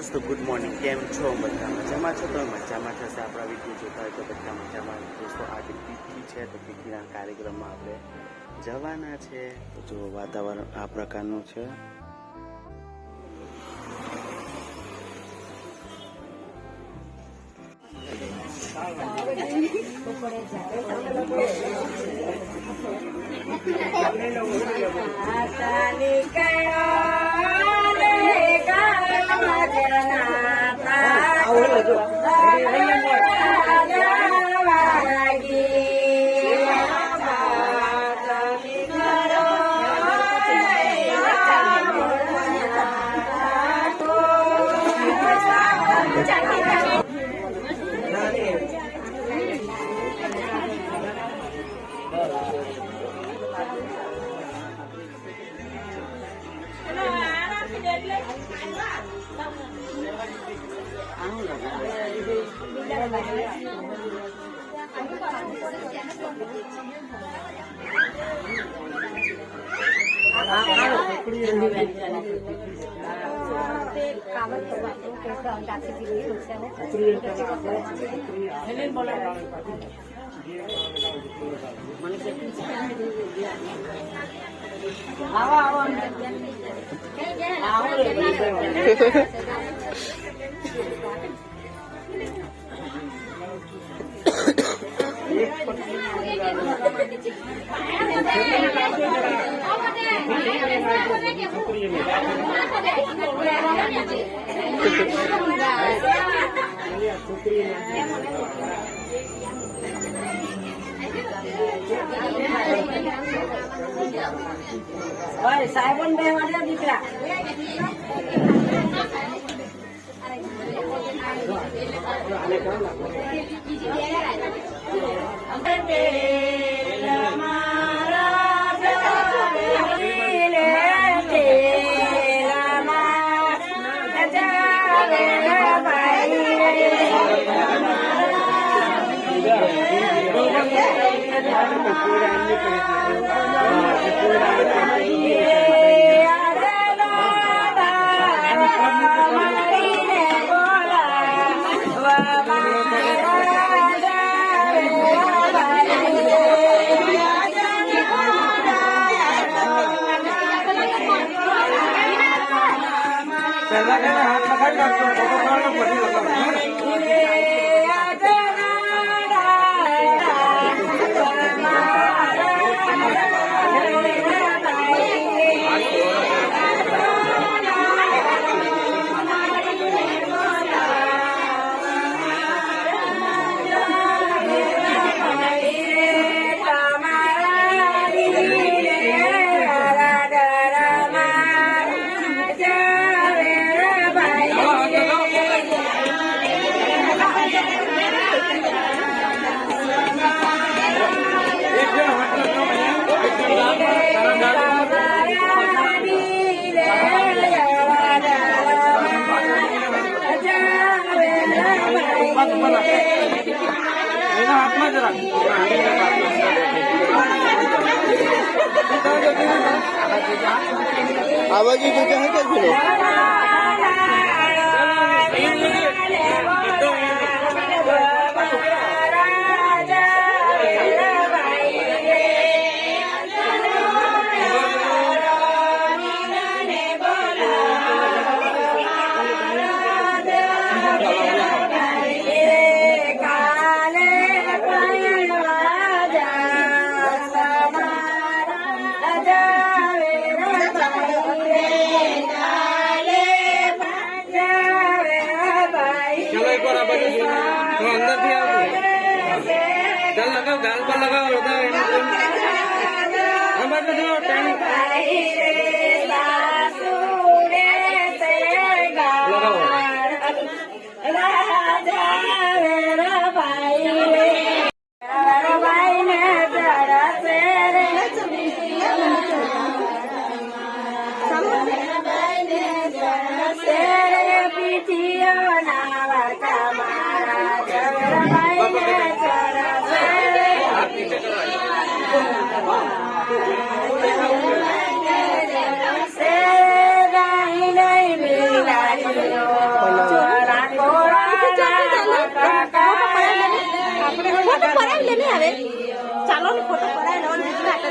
દોસ્તો good morning, કેમ છો? બધા મજામાં છો? તો મજામાં થશે. આપણા વિડીયો જોતા હોય તો બધા મજામાં. દોસ્તો આજે તિથિ છે, તો તિથિના કાર્યક્રમમાં આપણે જવાના છે. તો જો વાતાવરણ આ પ્રકારનું છે. સાહેબન બે વાળા દીકરા आवाज ही तो क्या है क्या बोलो अंदर भी आओ चल लगाओ गाल पर लगाओ से હવે ચાલો ને ફોટો પડાવી લો ને બીજું હાથે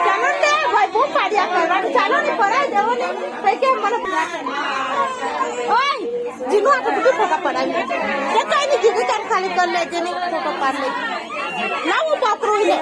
ચાલો ને ભાઈ બહુ પાડ્યા કરવાનું ચાલો ને પડાવી દેવો ને કઈ કે મને ઓય જીનું આટલું બધું ફોટા પડાવી કઈ નહીં જીનું તાર ખાલી કરી લેજે ને ફોટો પાડી લે લાવું પાપરું લે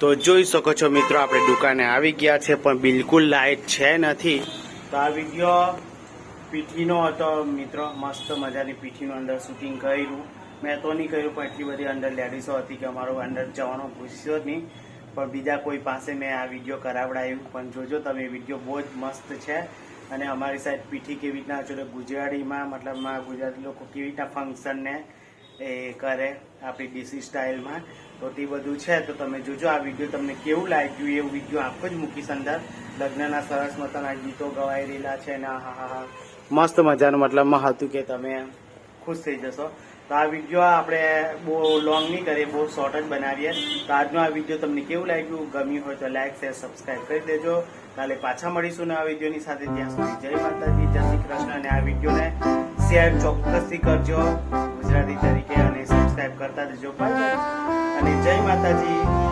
તો જોઈ શકો છો મિત્રો, આપણે દુકાને આવી ગયા છે પણ બિલકુલ લાઇટ છે નથી. તો આ વિડીયો પીઠીનો હતો મિત્રો, મસ્ત મજાની પીઠીનું અંદર શૂટિંગ કર્યું. મેં તો નહીં કર્યું પણ એટલી બધી અંદર લેડીઝો હતી કે અમારો અંદર જવાનો પૂછ્યો જ નહીં, પણ બીજા કોઈ પાસે મેં આ વિડીયો કરાવડાવ્યું. પણ જોજો તમે, વિડીયો બહુ જ મસ્ત છે. અને અમારી સાઈડ પીઠી કેવી રીતના જોડે ગુજરાતીમાં મતલબમાં ગુજરાતી લોકો કેવી રીતના ફંક્શનને એ કરે આપણી ડીસી સ્ટાઇલમાં, તો તે બધું છે. તો તમે જોજો આ વિડીયો, તમને કેવું લાગ્યું એવું વિડીયો આખો જ મૂકીશ અંદર. લગ્નના સરસ મજાના ગીતો ગવાઈ રહેલા છે ને હા મસ્ત મજાનું મતલબમાં હતું કે તમે ખુશ થઈ જશો. તો આ વિડીયો આપણે બહુ લોંગ નહીં કરીએ, બહુ શોર્ટ જ બનાવીએ. તો આજનો આ વિડીયો તમને કેવું લાગ્યું, ગમ્યું હોય તો લાઈક શેર સબસ્ક્રાઈબ કરી દેજો. કાલે પાછા મળીશું આ વિડીયોની સાથે. ત્યાં સુધી જય માતાજી, જય શ્રી કૃષ્ણ. અને આ વિડીયોને શેર ચોક્કસથી કરજો ગુજરાતી તરીકે અને સબસ્ક્રાઈબ કરતા જજો. અને જય માતાજી.